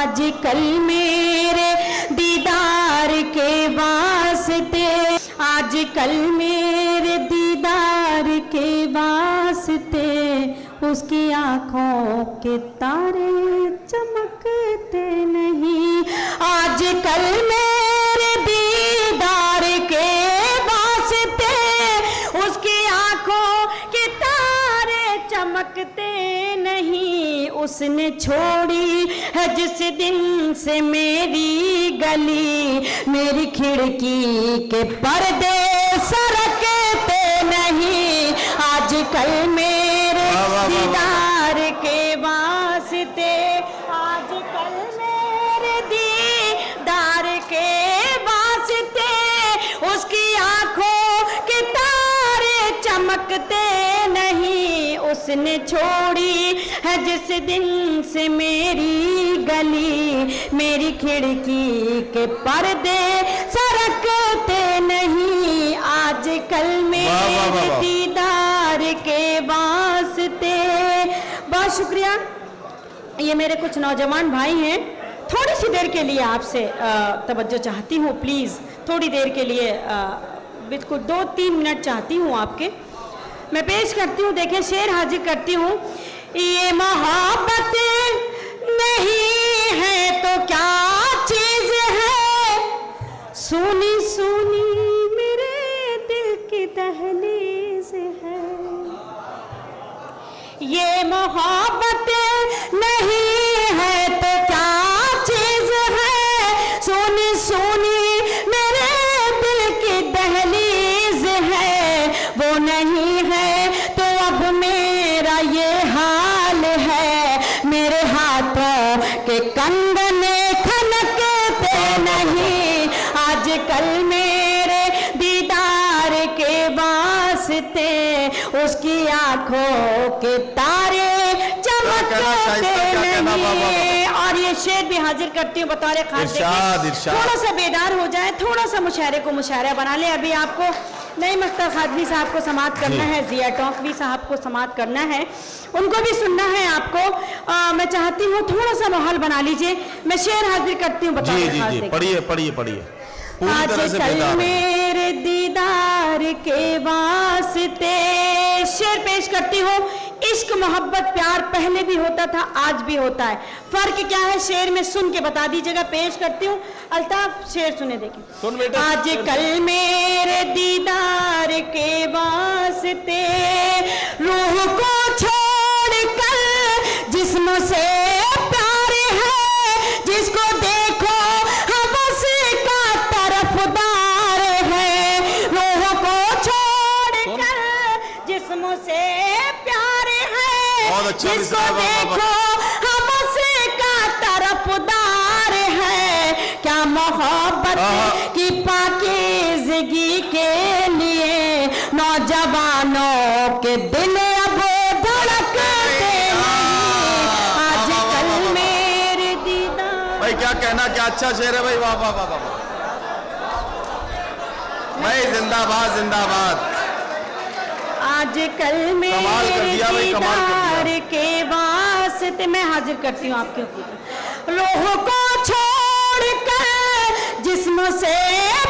आज कल मेरे दीदार के वास्ते, आज कल मेरे दीदार के वास्ते उसकी आंखों के तारे चमकते नहीं। आज कल मेरे दीदार के वास्ते उसकी आंखों के तारे चमकते नहीं। उसने छोड़ी है जिस दिन से मेरी गली, मेरी खिड़की के पर्दे सरकते नहीं। आज कल मेरे दीदार के वास्ते, आज कल मेरे दीदार के वास्ते उसकी आंखों के तारे चमकते नहीं। उसने छोड़ी है जिस दिन से मेरी गली, मेरी खिड़की के पर्दे सरकते नहीं। आज कल मेरे दीदार के वास्ते। बहुत शुक्रिया। ये मेरे कुछ नौजवान भाई हैं, थोड़ी सी देर के लिए आपसे तवज्जो चाहती हूँ, प्लीज़ थोड़ी देर के लिए, बिल्कुल 2-3 मिनट चाहती हूँ आपके। मैं पेश करती हूँ, देखें शेर हाजिर करती हूँ। ये मोहब्बत नहीं है तो क्या चीज़ है, सुनी सुनी मेरे दिल की दहलीज है। ये मोहब्बत नहीं है तो क्या चीज़ है, सुनी सुनी मेरे दिल की दहलीज है। वो नहीं है तो अब मेरा ये हाल है, मेरे हाथों के कंगने खनकते नहीं। आज कल मेरे दीदार के वास्ते उसकी आंखों के तारे चमकते नहीं। और ये शेर भी हाजिर करती हूँ बतौर खास, थोड़ा सा बेदार हो जाए, थोड़ा सा मुशायरे को मुशायरा बना ले। अभी आपको नई मख्तर खादमी साहब को समात करना है, जिया टोंकवी साहब को समात करना है, उनको भी सुनना है आपको। मैं चाहती हूँ थोड़ा सा माहौल बना लीजिए। मैं शेर हाजिर करती हूँ बतौर खास। पढ़िए पढ़िए पढ़िए। आज कल मेरे दीदार के वास्ते शेर पेश करती हूँ। इश्क मोहब्बत प्यार पहले भी होता था, आज भी होता है। फर्क क्या है शेर में, सुन के बता दीजिएगा। पेश करती हूँ, अल्ताफ शेर सुने देखिए। आज कल मेरे दीदार के वास्ते रूह को छोड़ कर जिस्म से प्यार है, जिसको देखो हवस का तरफदार है। रूह को छोड़ कर जिस्म से प्यार है, जिसको देखो हमस का तरफदार है। क्या मोहब्बत की पाकीज़गी के लिए नौजवानों के दिल अब धड़कते नहीं। आज कल मेरे दीदार। भाई क्या कहना, क्या अच्छा शेर है भाई, वाह वाह वाह वाह भाई, जिंदाबाद जिंदाबाद। आज कल मेरे दीदार के वास्ते मैं हाजिर करती हूँ आपके ऊपर। रूह को छोड़ कर जिस्म से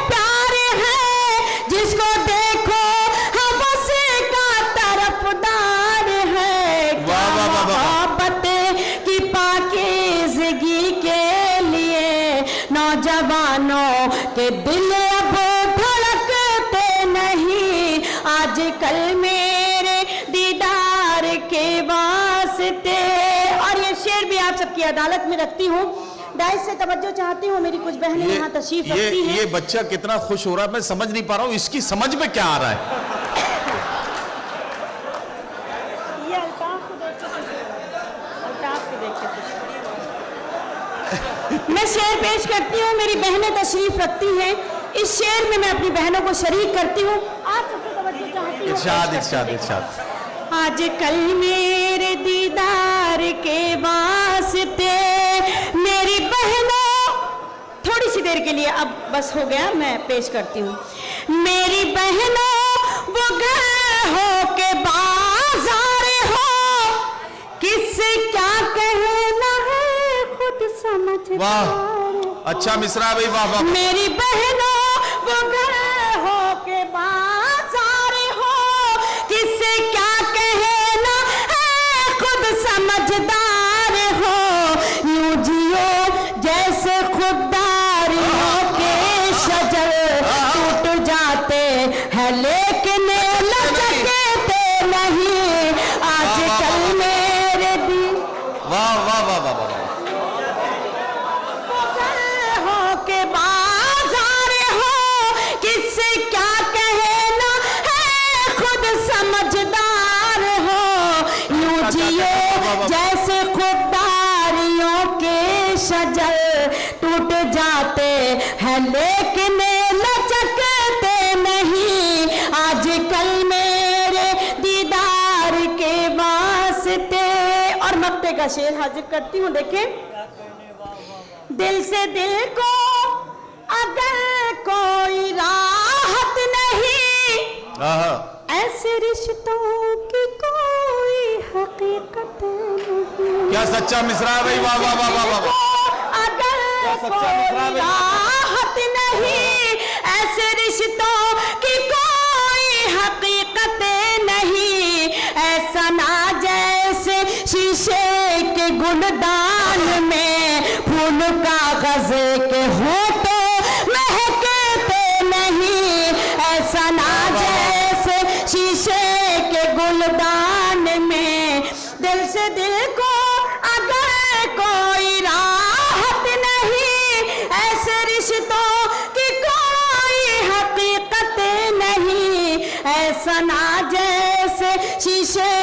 प्यार है, जिसको देखो हवस का तरफदार है। मोहब्बत की पाकीज़गी के लिए नौजवानों के दिल अब धड़कते नहीं। आज कल मेरे दीदार के वास्ते। और ये शेर भी आप सबकी अदालत में रखती हूँ, दाइश से तवज्जो चाहती हूँ। मेरी कुछ बहनें यहाँ तशरीफ रखती हैं। ये बच्चा कितना खुश हो रहा है, मैं समझ नहीं पा रहा हूँ इसकी समझ में क्या आ रहा है। ये अल्ताफ को देख के मैं शेर पेश करती हूँ, मेरी बहनें तशरीफ रखती हैं। इस शेर में मैं अपनी बहनों को शरीक करती हूँ। आप सबसे तवज्जो चाहती हूँ। इरशाद इरशाद इरशाद। आज कल मेरे दीदार के वास्ते मेरी बहनों, थोड़ी सी देर के लिए, अब बस हो गया, मैं पेश करती हूँ। मेरी बहनों वो घर हो के बाजार हो, किससे क्या कहना है खुद समझदार वाह, अच्छा मिसरा भाई, वाह वाह। मेरी बहनों वो घर हो के बाजार हो, किससे क्या कहना है खुद समझदार हो, यूं जियो जैसे खुददारियों के शजर टूट जाते हैं लेकिन लचकते नहीं, आजकल मेरे दिल वाह वाह वाह वाह वाह। हो के बाजार हो, किससे क्या कहना है खुद समझदार हो, यूं जियो जैसे खुददारियों के शजर टूट जाते हैं लेकिन लचकते नहीं, आजकल मेरे दीदार के वास्ते। और मक्ते का शेर हाजिर करती हूँ, देखें। दिल से दिल को अगर कोई राहत नहीं, ऐसे रिश्तों की कोई हकीकत नहीं। क्या सच्चा मिसरा भाई, वाह वाह वाह वाह वाह। अगर कोई राहत नहीं, ऐसे रिश्तों की कोई हकीकत नहीं, ऐसा ना जैसे शीशे के गुलदान में फूल कागज के होते महकते नहीं, ऐसा ना जैसे शीशे के गुलदान में। दिल से दिल को अगर कोई राहत नहीं, ऐसे रिश्तों की कोई हकीकत नहीं, ऐसा ना जैसे शीशे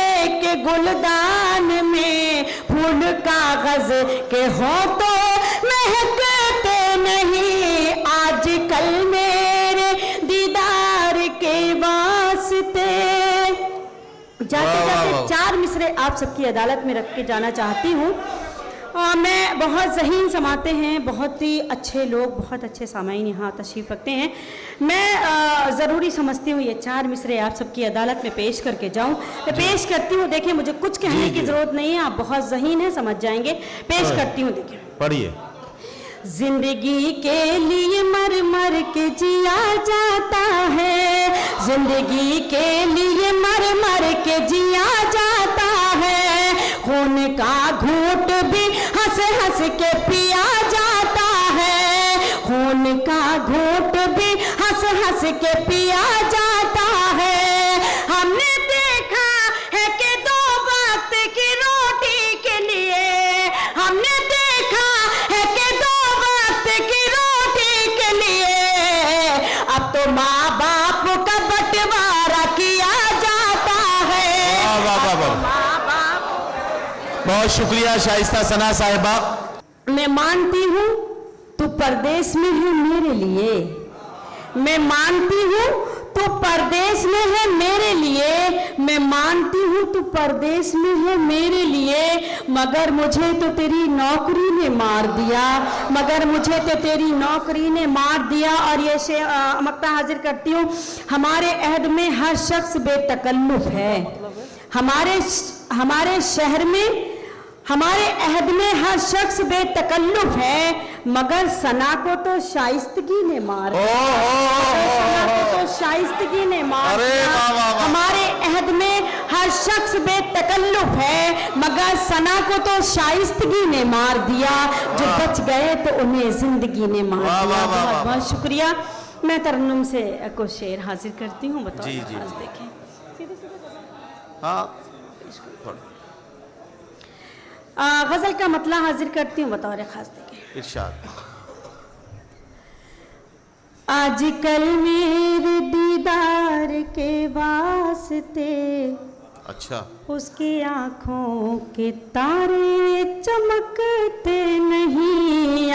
के गुलदान में फूल कागज के हो तो महकते नहीं, आजकल मेरे दीदार के वास्ते। जाते जाते चार मिसरे आप सबकी अदालत में रख के जाना चाहती हूँ। मैं बहुत ज़हीन समाते हैं, बहुत ही अच्छे लोग, बहुत अच्छे सामाईन यहाँ तशरीफ़ रखते हैं। मैं ज़रूरी समझती हूँ ये चार मिसरे आप सबकी अदालत में पेश करके जाऊँ। मैं पेश करती हूँ, देखिए मुझे कुछ कहने की ज़रूरत नहीं है, आप बहुत ज़हीन हैं, समझ जाएंगे। पेश करती हूँ, देखिए। पढ़िए। जिंदगी के लिए मर मर के जिया जाता है, जिंदगी के लिए मर मर के जिया जाता है, खून का घूंट भी हंस हंस के पिया जाता है, खून का घूंट भी हंस हंस के पिया जाता है। हमने देखा है कि दो वक्त की रोटी के लिए, हमने देखा है कि दो वक्त की रोटी के लिए अब तो माँ बाप का बंटवारा किया जाता है। वाह वाह वाह, माँ बाप। बहुत शुक्रिया शाइस्ता सना साहिबा। मैं मानती हूँ तू परदेश में है मेरे लिए, मैं मानती हूँ तू परदेश में है मेरे लिए, मैं मानती हूँ तू परदेश में है मेरे लिए, मगर मुझे तो तेरी नौकरी ने मार दिया, मगर मुझे तो तेरी नौकरी ने मार दिया। और ये मक्ता हाजिर करती हूँ, हमारे अहद में हर शख्स बेतकल्लुफ है, हमारे शहर में हमारे अहद में हर शख्स बेतकल्लुफ है, मगर सना को तो शाइस्तगी ने मार दिया, सना को तो शाइस्तगी ने मार दिया। हमारे अहद में हर शख्स बेतकल्लुफ है, मगर सना को तो शाइस्तगी ने मार दिया, जो बच गए तो उन्हें जिंदगी ने मार दिया। बहुत बहुत शुक्रिया। मैं तरन्नुम से कुछ शेर हाजिर करती हूँ, बताओ। जी जी देखें, हाँ, गजल का मतला हाजिर करती हूँ, बतौर खास देखें। इरशाद। आजकल मेरे दीदार के वास्ते, अच्छा, उसकी आंखों के तारे चमकते नहीं।